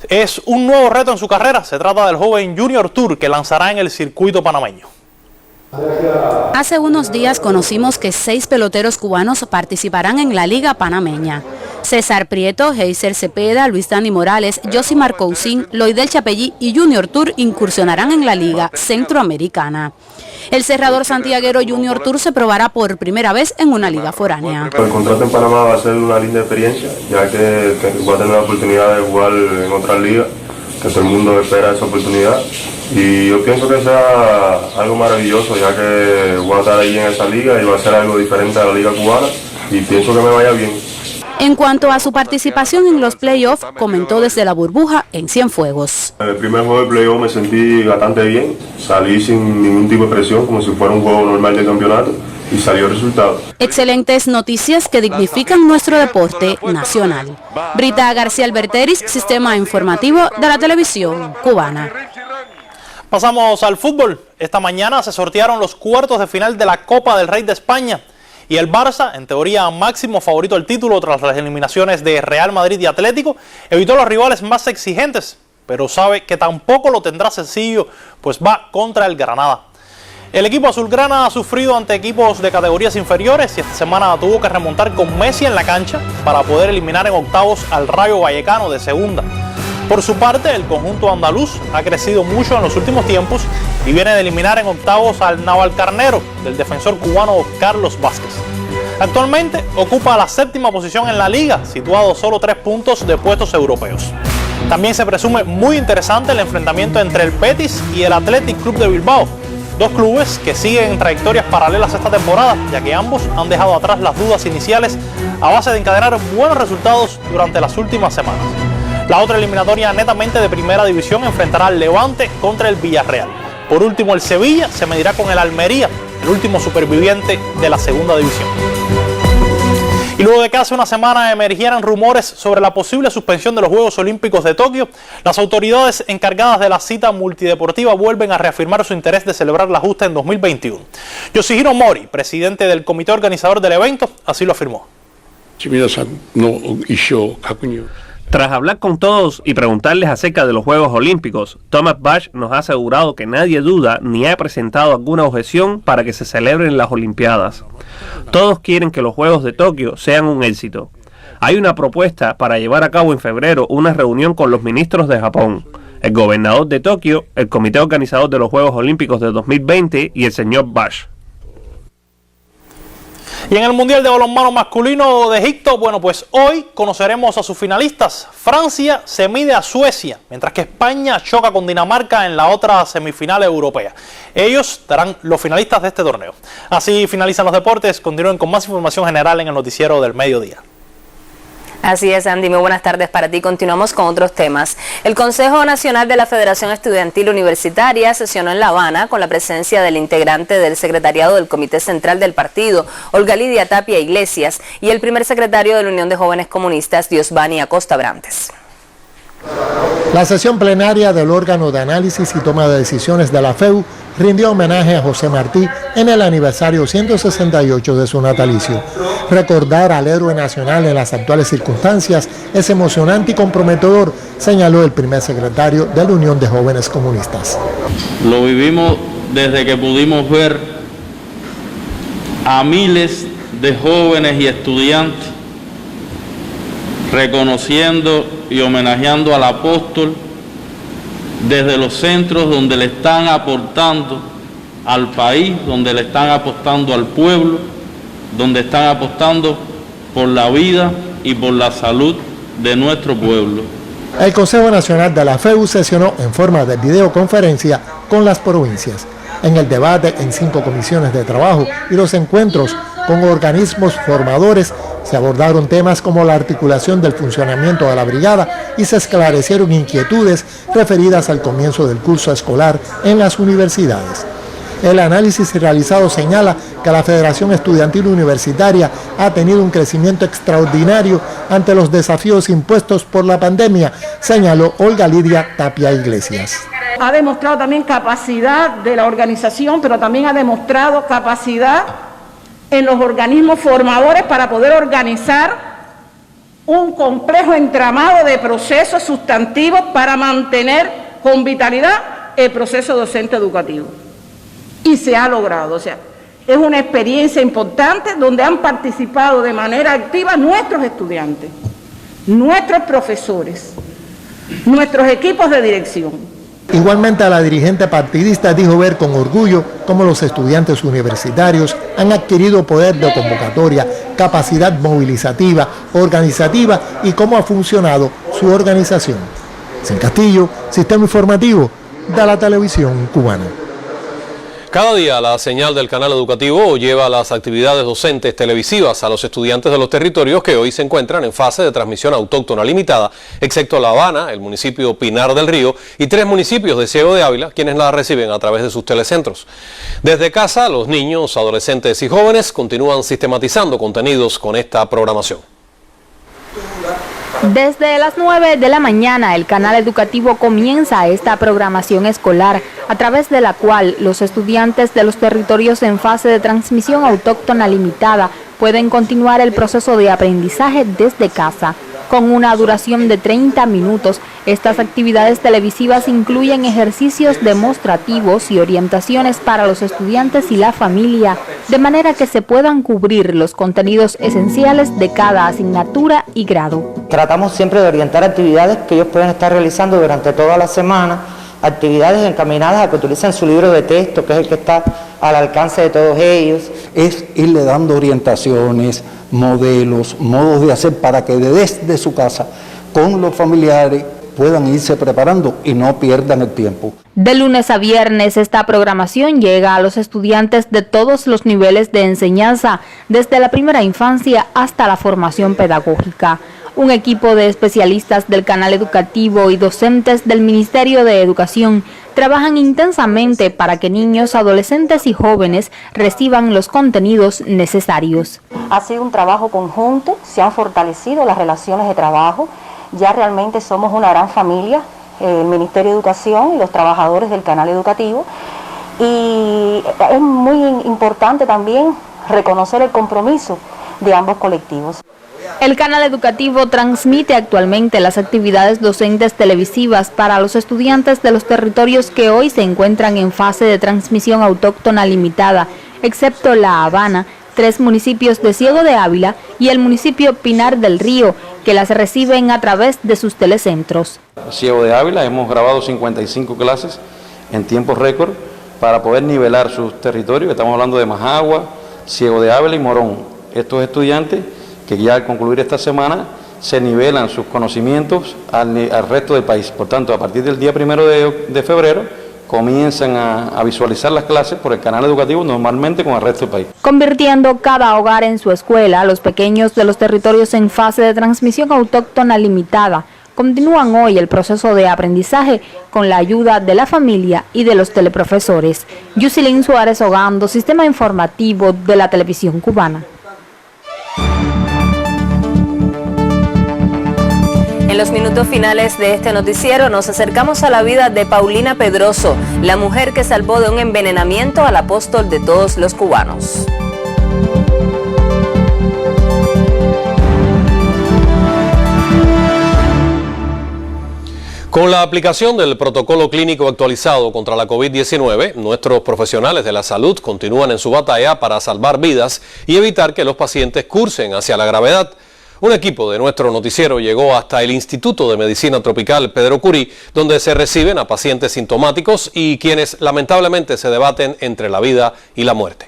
es un nuevo reto en su carrera. Se trata del joven Junior Tour que lanzará en el circuito panameño. Hace unos días conocimos que 6 peloteros cubanos participarán en la Liga Panameña. César Prieto, Heiser Cepeda, Luis Dani Morales, Josimar Cousin, Loidel Chapellí y Junior Tour incursionarán en la Liga Centroamericana. El cerrador santiaguero Junior Tour se probará por primera vez en una liga foránea. El contrato en Panamá va a ser una linda experiencia, ya que va a tener la oportunidad de jugar en otras ligas, que todo el mundo espera esa oportunidad. Y yo pienso que sea algo maravilloso, ya que voy a estar ahí en esa liga y va a ser algo diferente a la liga cubana y pienso que me vaya bien. En cuanto a su participación en los playoffs, comentó desde la burbuja en Cienfuegos. En el primer juego de playoff me sentí bastante bien, salí sin ningún tipo de presión, como si fuera un juego normal de campeonato, y salió el resultado. Excelentes noticias que dignifican nuestro deporte nacional. Brita García Alberteris, Sistema Informativo de la Televisión Cubana. Pasamos al fútbol. Esta mañana se sortearon los cuartos de final de la Copa del Rey de España. Y el Barça, en teoría máximo favorito al título tras las eliminaciones de Real Madrid y Atlético, evitó a los rivales más exigentes, pero sabe que tampoco lo tendrá sencillo, pues va contra el Granada. El equipo azulgrana ha sufrido ante equipos de categorías inferiores y esta semana tuvo que remontar con Messi en la cancha para poder eliminar en octavos al Rayo Vallecano de segunda. Por su parte, el conjunto andaluz ha crecido mucho en los últimos tiempos y viene de eliminar en octavos al Navalcarnero del defensor cubano Carlos Vázquez. Actualmente ocupa la 7ª posición en la liga, situado solo 3 puntos de puestos europeos. También se presume muy interesante el enfrentamiento entre el Betis y el Athletic Club de Bilbao, dos clubes que siguen trayectorias paralelas esta temporada, ya que ambos han dejado atrás las dudas iniciales a base de encadenar buenos resultados durante las últimas semanas. La otra eliminatoria netamente de primera división enfrentará al Levante contra el Villarreal. Por último, el Sevilla se medirá con el Almería, el último superviviente de la segunda división. Y luego de que hace una semana emergieran rumores sobre la posible suspensión de los Juegos Olímpicos de Tokio, las autoridades encargadas de la cita multideportiva vuelven a reafirmar su interés de celebrar la justa en 2021. Yoshihiro Mori, presidente del comité organizador del evento, así lo afirmó. Tras hablar con todos y preguntarles acerca de los Juegos Olímpicos, Thomas Bach nos ha asegurado que nadie duda ni ha presentado alguna objeción para que se celebren las Olimpiadas. Todos quieren que los Juegos de Tokio sean un éxito. Hay una propuesta para llevar a cabo en febrero una reunión con los ministros de Japón, el gobernador de Tokio, el comité organizador de los Juegos Olímpicos de 2020 y el señor Bach. Y en el Mundial de Balonmano Masculino de Egipto, bueno, pues hoy conoceremos a sus finalistas. Francia se mide a Suecia, mientras que España choca con Dinamarca en la otra semifinal europea. Ellos serán los finalistas de este torneo. Así finalizan los deportes. Continúen con más información general en el noticiero del mediodía. Así es, Andy. Muy buenas tardes para ti. Continuamos con otros temas. El Consejo Nacional de la Federación Estudiantil Universitaria sesionó en La Habana con la presencia del integrante del secretariado del Comité Central del Partido, Olga Lidia Tapia Iglesias, y el primer secretario de la Unión de Jóvenes Comunistas, Diosbani Acosta Brantes. La sesión plenaria del órgano de análisis y toma de decisiones de la FEU rindió homenaje a José Martí en el aniversario 168 de su natalicio. Recordar al héroe nacional en las actuales circunstancias es emocionante y comprometedor, señaló el primer secretario de la Unión de Jóvenes Comunistas. Lo vivimos desde que pudimos ver a miles de jóvenes y estudiantes reconociendo y homenajeando al apóstol desde los centros donde le están aportando al país, donde le están apostando al pueblo, donde están apostando por la vida y por la salud de nuestro pueblo. El Consejo Nacional de la FEU sesionó en forma de videoconferencia con las provincias. En el debate en 5 comisiones de trabajo y los encuentros con organismos formadores se abordaron temas como la articulación del funcionamiento de la brigada y se esclarecieron inquietudes referidas al comienzo del curso escolar en las universidades. El análisis realizado señala que la Federación Estudiantil Universitaria ha tenido un crecimiento extraordinario ante los desafíos impuestos por la pandemia, señaló Olga Lidia Tapia Iglesias. Ha demostrado también capacidad de la organización, pero también ha demostrado capacidad en los organismos formadores para poder organizar un complejo entramado de procesos sustantivos para mantener con vitalidad el proceso docente educativo. Y se ha logrado, o sea, es una experiencia importante donde han participado de manera activa nuestros estudiantes, nuestros profesores, nuestros equipos de dirección. Igualmente, la dirigente partidista dijo ver con orgullo cómo los estudiantes universitarios han adquirido poder de convocatoria, capacidad movilizativa, organizativa y cómo ha funcionado su organización. Sin Castillo, Sistema Informativo de la Televisión Cubana. Cada día la señal del canal educativo lleva las actividades docentes televisivas a los estudiantes de los territorios que hoy se encuentran en fase de transmisión autóctona limitada, excepto La Habana, el municipio Pinar del Río y 3 municipios de Ciego de Ávila, quienes la reciben a través de sus telecentros. Desde casa, los niños, adolescentes y jóvenes continúan sistematizando contenidos con esta programación. Desde las 9 de la mañana, el canal educativo comienza esta programación escolar, a través de la cual los estudiantes de los territorios en fase de transmisión autóctona limitada pueden continuar el proceso de aprendizaje desde casa. Con una duración de 30 minutos, estas actividades televisivas incluyen ejercicios demostrativos y orientaciones para los estudiantes y la familia, de manera que se puedan cubrir los contenidos esenciales de cada asignatura y grado. Tratamos siempre de orientar actividades que ellos pueden estar realizando durante toda la semana, actividades encaminadas a que utilicen su libro de texto, que es el que está al alcance de todos ellos. Es irle dando orientaciones, modelos, modos de hacer para que desde su casa, con los familiares, puedan irse preparando y no pierdan el tiempo. De lunes a viernes, esta programación llega a los estudiantes de todos los niveles de enseñanza, desde la primera infancia hasta la formación pedagógica. Un equipo de especialistas del canal educativo y docentes del Ministerio de Educación trabajan intensamente para que niños, adolescentes y jóvenes reciban los contenidos necesarios. Ha sido un trabajo conjunto, se han fortalecido las relaciones de trabajo, ya realmente somos una gran familia, el Ministerio de Educación y los trabajadores del canal educativo, y es muy importante también reconocer el compromiso de ambos colectivos. El canal educativo transmite actualmente las actividades docentes televisivas para los estudiantes de los territorios que hoy se encuentran en fase de transmisión autóctona limitada, excepto La Habana, 3 municipios de Ciego de Ávila y el municipio Pinar del Río, que las reciben a través de sus telecentros. Ciego de Ávila hemos grabado 55 clases en tiempo récord para poder nivelar sus territorios. Estamos hablando de Majagua, Ciego de Ávila y Morón. Estos estudiantes que ya al concluir esta semana se nivelan sus conocimientos al resto del país. Por tanto, a partir del día 1 de febrero comienzan a visualizar las clases por el canal educativo normalmente con el resto del país. Convirtiendo cada hogar en su escuela, los pequeños de los territorios en fase de transmisión autóctona limitada continúan hoy el proceso de aprendizaje con la ayuda de la familia y de los teleprofesores. Yusilín Suárez Ogando, Sistema Informativo de la Televisión Cubana. En los minutos finales de este noticiero nos acercamos a la vida de Paulina Pedroso, la mujer que salvó de un envenenamiento al apóstol de todos los cubanos. Con la aplicación del protocolo clínico actualizado contra la COVID-19, nuestros profesionales de la salud continúan en su batalla para salvar vidas y evitar que los pacientes cursen hacia la gravedad. Un equipo de nuestro noticiero llegó hasta el Instituto de Medicina Tropical Pedro Curí, donde se reciben a pacientes sintomáticos y quienes lamentablemente se debaten entre la vida y la muerte.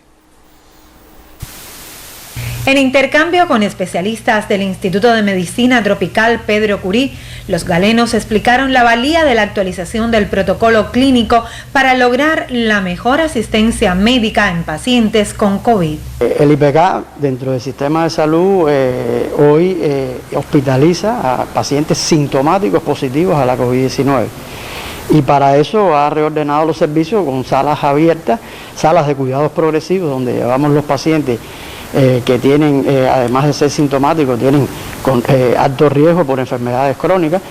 En intercambio con especialistas del Instituto de Medicina Tropical Pedro Curí, los galenos explicaron la valía de la actualización del protocolo clínico para lograr la mejor asistencia médica en pacientes con COVID. El IPK dentro del sistema de salud hoy hospitaliza a pacientes sintomáticos positivos a la COVID-19. Y para eso ha reordenado los servicios con salas abiertas, salas de cuidados progresivos, donde llevamos los pacientes que tienen, además de ser sintomáticos, tienen alto riesgo por enfermedades crónicas,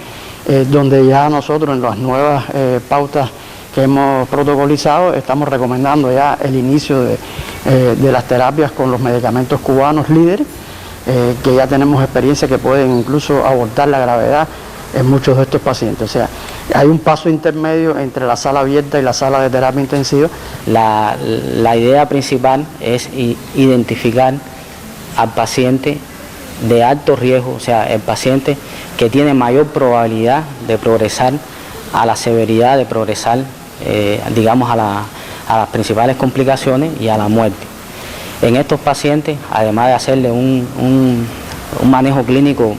donde ya nosotros en las nuevas pautas que hemos protocolizado estamos recomendando ya el inicio de las terapias con los medicamentos cubanos líderes, que ya tenemos experiencia que pueden incluso abortar la gravedad en muchos de estos pacientes. O sea, hay un paso intermedio entre la sala abierta y la sala de terapia intensiva. La idea principal es identificar al paciente de alto riesgo, o sea, el paciente que tiene mayor probabilidad de progresar a la severidad, de progresar, digamos, a las principales complicaciones y a la muerte. En estos pacientes, además de hacerle un manejo clínico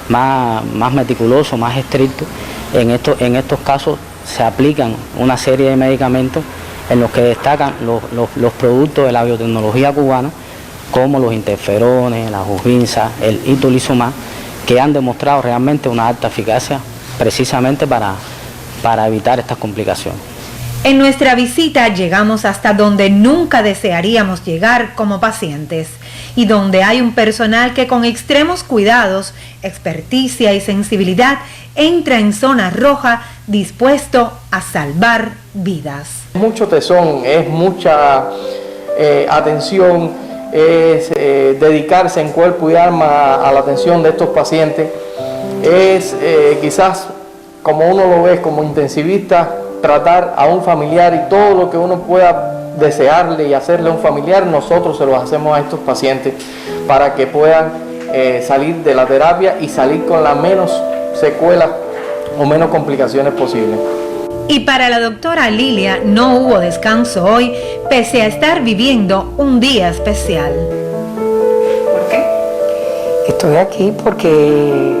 más meticuloso, más estricto, en estos casos se aplican una serie de medicamentos en los que destacan los productos de la biotecnología cubana, como los interferones, la jubinsa, el itolizumab, que han demostrado realmente una alta eficacia precisamente para evitar estas complicaciones. En nuestra visita llegamos hasta donde nunca desearíamos llegar como pacientes y donde hay un personal que con extremos cuidados, experticia y sensibilidad entra en zona roja dispuesto a salvar vidas. Mucho tesón, es mucha atención, es dedicarse en cuerpo y alma a la atención de estos pacientes, es quizás como uno lo ve como intensivista, tratar a un familiar y todo lo que uno pueda desearle y hacerle a un familiar, nosotros se los hacemos a estos pacientes para que puedan salir de la terapia y salir con la menos secuelas o menos complicaciones posibles. Y para la doctora Lilia no hubo descanso hoy, pese a estar viviendo un día especial. ¿Por qué? Estoy aquí porque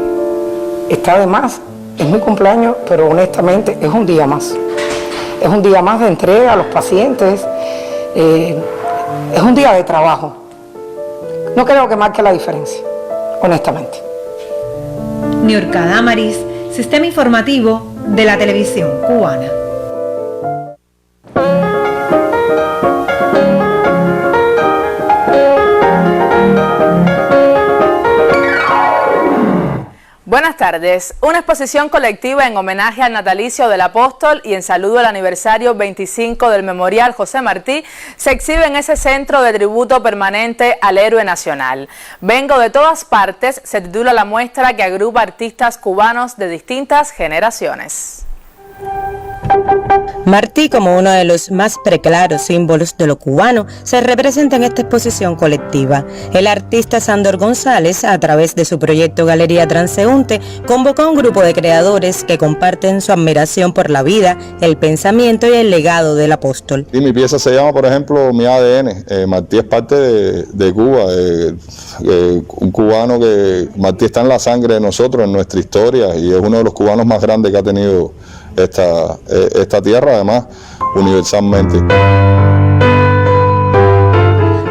está de más. Es mi cumpleaños, pero honestamente es un día más. Es un día más de entrega a los pacientes. Es un día de trabajo. No creo que marque la diferencia, honestamente. Niurka Damaris, Sistema Informativo de la Televisión Cubana. Buenas tardes. Una exposición colectiva en homenaje al natalicio del apóstol y en saludo al aniversario 25 del Memorial José Martí se exhibe en ese centro de tributo permanente al héroe nacional. Vengo de todas partes se titula la muestra que agrupa artistas cubanos de distintas generaciones. Martí, como uno de los más preclaros símbolos de lo cubano, se representa en esta exposición colectiva. El artista Sandor González, a través de su proyecto Galería Transeúnte, convocó a un grupo de creadores que comparten su admiración por la vida, el pensamiento y el legado del apóstol. Y mi pieza se llama, por ejemplo, Mi ADN. Martí es parte de Cuba, un cubano que Martí está en la sangre de nosotros, en nuestra historia, y es uno de los cubanos más grandes que ha tenido esta tierra, además, universalmente.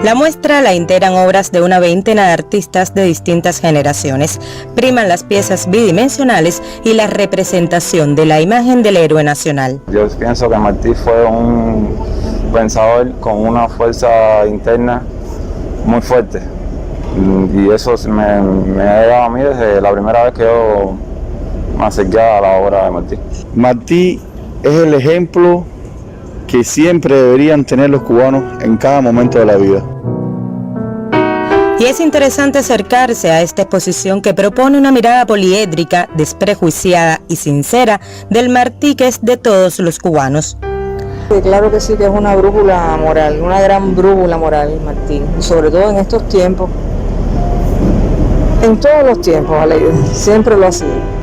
La muestra la integran obras de una veintena de artistas de distintas generaciones. Priman las piezas bidimensionales y la representación de la imagen del héroe nacional. Yo pienso que Martí fue un pensador con una fuerza interna muy fuerte. Y eso me ha llegado a mí desde la primera vez que yo me acerqué a la obra de Martí. Martí es el ejemplo que siempre deberían tener los cubanos en cada momento de la vida. Y es interesante acercarse a esta exposición que propone una mirada poliédrica, desprejuiciada y sincera del Martí que es de todos los cubanos. Claro que sí, que es una brújula moral, una gran brújula moral, Martí, sobre todo en estos tiempos, en todos los tiempos, Aleida, siempre lo ha sido.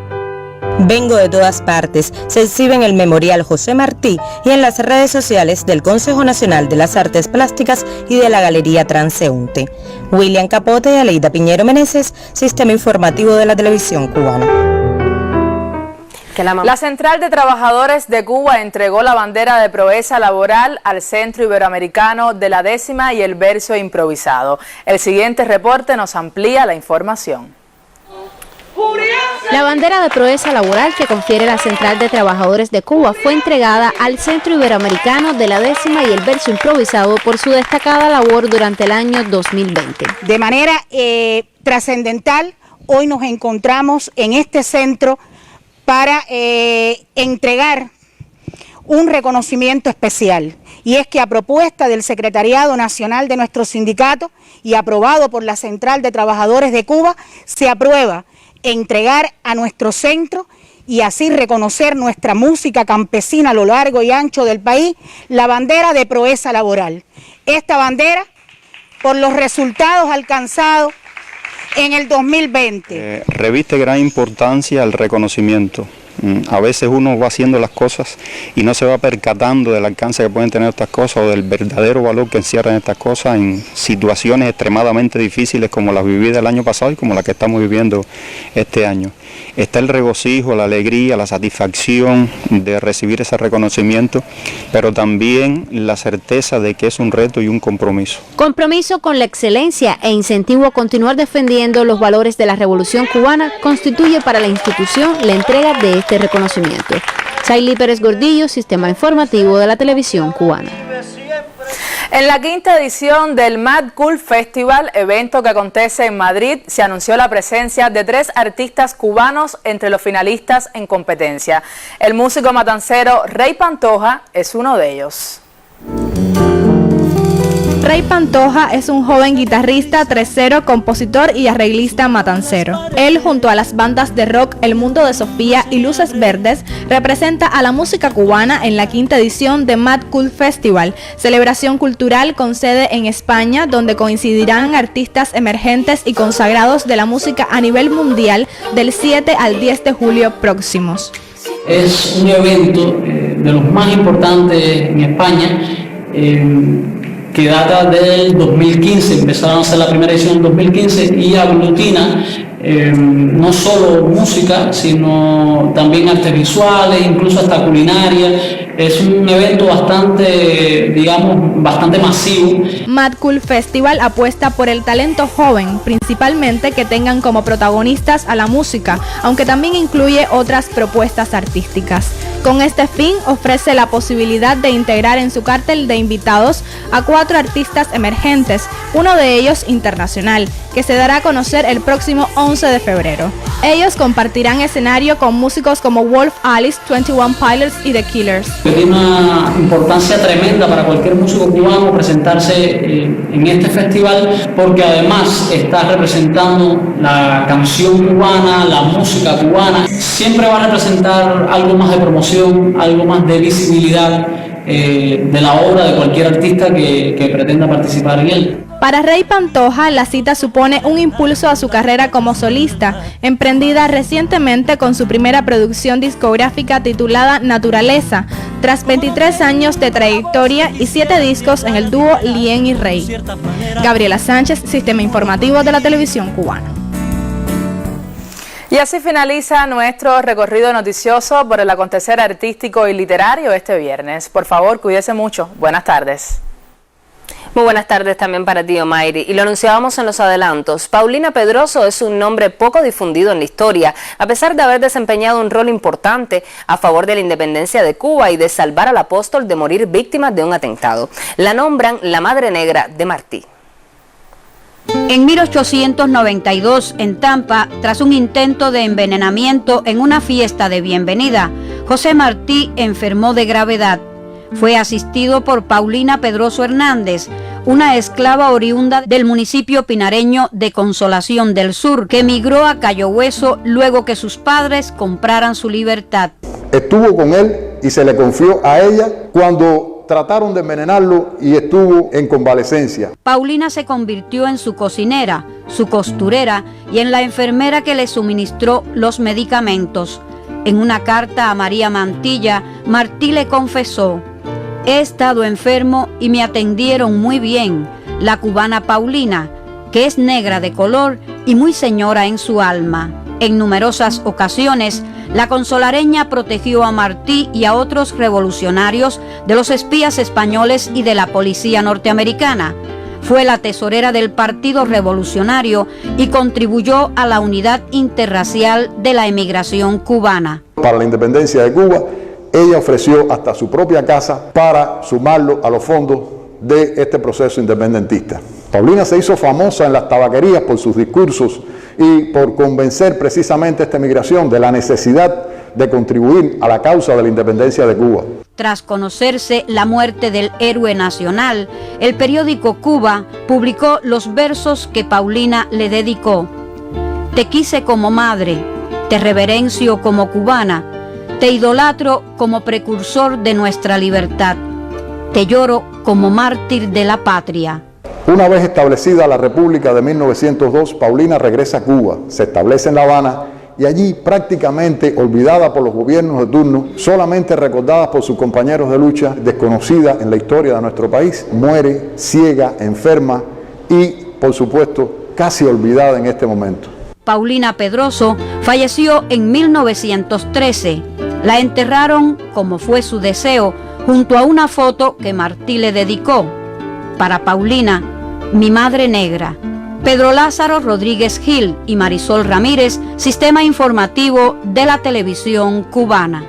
Vengo de todas partes se exhibe en el Memorial José Martí y en las redes sociales del Consejo Nacional de las Artes Plásticas y de la Galería Transeúnte. William Capote y Aleida Piñero Meneses, Sistema Informativo de la Televisión Cubana. La Central de Trabajadores de Cuba entregó la bandera de proeza laboral al Centro Iberoamericano de la 10ª y el verso improvisado. El siguiente reporte nos amplía la información. ¡Furiosa! La bandera de proeza laboral que confiere la Central de Trabajadores de Cuba fue entregada al Centro Iberoamericano de la 10ª y el verso improvisado por su destacada labor durante el año 2020. De manera trascendental, hoy nos encontramos en este centro para entregar un reconocimiento especial. Y es que a propuesta del Secretariado Nacional de nuestro sindicato y aprobado por la Central de Trabajadores de Cuba, se aprueba entregar a nuestro centro y así reconocer nuestra música campesina a lo largo y ancho del país, la bandera de proeza laboral. Esta bandera, por los resultados alcanzados en el 2020. Reviste gran importancia el reconocimiento. A veces uno va haciendo las cosas y no se va percatando del alcance que pueden tener estas cosas o del verdadero valor que encierran estas cosas en situaciones extremadamente difíciles como las vividas el año pasado y como las que estamos viviendo este año. Está el regocijo, la alegría, la satisfacción de recibir ese reconocimiento, pero también la certeza de que es un reto y un compromiso. Compromiso con la excelencia e incentivo a continuar defendiendo los valores de la Revolución Cubana constituye para la institución la entrega de este reconocimiento. Saily Pérez Gordillo, Sistema Informativo de la Televisión Cubana. En la 5ª edición del Mad Cool Festival, evento que acontece en Madrid, se anunció la presencia de 3 artistas cubanos entre los finalistas en competencia. El músico matancero Rey Pantoja es uno de ellos. Rey Pantoja es un joven guitarrista, tresero, compositor y arreglista matancero. Él, junto a las bandas de rock El Mundo de Sofía y Luces Verdes, representa a la música cubana en la 5ª edición de Mad Cool Festival, celebración cultural con sede en España, donde coincidirán artistas emergentes y consagrados de la música a nivel mundial del 7 al 10 de julio próximos. Es un evento de los más importantes en España, que data del 2015, empezaron a hacer la primera edición en 2015 y aglutina no solo música, sino también artes visuales, incluso hasta culinaria. Es un evento bastante, bastante masivo. Mad Cool Festival apuesta por el talento joven, principalmente que tengan como protagonistas a la música, aunque también incluye otras propuestas artísticas. Con este fin, ofrece la posibilidad de integrar en su cartel de invitados a 4 artistas emergentes, uno de ellos internacional, que se dará a conocer el próximo 11 de febrero. Ellos compartirán escenario con músicos como Wolf Alice, 21 Pilots y The Killers. Tiene una importancia tremenda para cualquier músico cubano presentarse en este festival, porque además está representando la canción cubana, la música cubana. Siempre va a representar algo más de promoción, algo más de visibilidad de la obra de cualquier artista que pretenda participar en él. Para Rey Pantoja, la cita supone un impulso a su carrera como solista, emprendida recientemente con su primera producción discográfica titulada Naturaleza, tras 23 años de trayectoria y 7 discos en el dúo Lien y Rey. Gabriela Sánchez, Sistema Informativo de la Televisión Cubana. Y así finaliza nuestro recorrido noticioso por el acontecer artístico y literario este viernes. Por favor, cuídese mucho. Buenas tardes. Muy buenas tardes también para ti, Omairi. Y lo anunciábamos en los adelantos. Paulina Pedroso es un nombre poco difundido en la historia, a pesar de haber desempeñado un rol importante a favor de la independencia de Cuba y de salvar al apóstol de morir víctima de un atentado. La nombran la Madre Negra de Martí. En 1892, en Tampa, tras un intento de envenenamiento en una fiesta de bienvenida, José Martí enfermó de gravedad. Fue asistido por Paulina Pedroso Hernández, una esclava oriunda del municipio pinareño de Consolación del Sur, que emigró a Cayo Hueso luego que sus padres compraran su libertad. Estuvo con él y se le confió a ella cuando trataron de envenenarlo y estuvo en convalecencia. Paulina se convirtió en su cocinera, su costurera y en la enfermera que le suministró los medicamentos. En una carta a María Mantilla, Martí le confesó: «He estado enfermo y me atendieron muy bien. La cubana Paulina, que es negra de color y muy señora en su alma». En numerosas ocasiones, la consolareña protegió a Martí y a otros revolucionarios de los espías españoles y de la policía norteamericana. Fue la tesorera del Partido Revolucionario y contribuyó a la unidad interracial de la emigración cubana. Para la independencia de Cuba, ella ofreció hasta su propia casa para sumarlo a los fondos de este proceso independentista. Paulina se hizo famosa en las tabaquerías por sus discursos y por convencer precisamente a esta emigración de la necesidad de contribuir a la causa de la independencia de Cuba. Tras conocerse la muerte del héroe nacional, el periódico Cuba publicó los versos que Paulina le dedicó. Te quise como madre, te reverencio como cubana, te idolatro como precursor de nuestra libertad, te lloro como mártir de la patria. Una vez establecida la República de 1902, Paulina regresa a Cuba, se establece en La Habana y allí, prácticamente olvidada por los gobiernos de turno, solamente recordada por sus compañeros de lucha, desconocida en la historia de nuestro país, muere ciega, enferma y, por supuesto, casi olvidada en este momento. Paulina Pedroso falleció en 1913. La enterraron, como fue su deseo, junto a una foto que Martí le dedicó. Para Paulina, mi madre negra. Pedro Lázaro Rodríguez Gil y Marisol Ramírez, Sistema Informativo de la Televisión Cubana.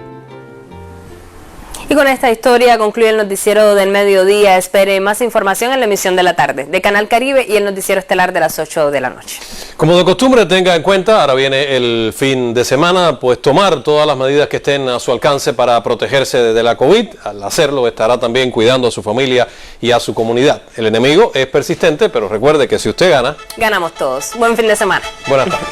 Y con esta historia concluye el noticiero del mediodía. Espere más información en la emisión de la tarde de Canal Caribe y el noticiero estelar de las 8 de la noche. Como de costumbre, tenga en cuenta, ahora viene el fin de semana, pues tomar todas las medidas que estén a su alcance para protegerse de la COVID. Al hacerlo, estará también cuidando a su familia y a su comunidad. El enemigo es persistente, pero recuerde que si usted gana, ganamos todos. Buen fin de semana. Buenas tardes.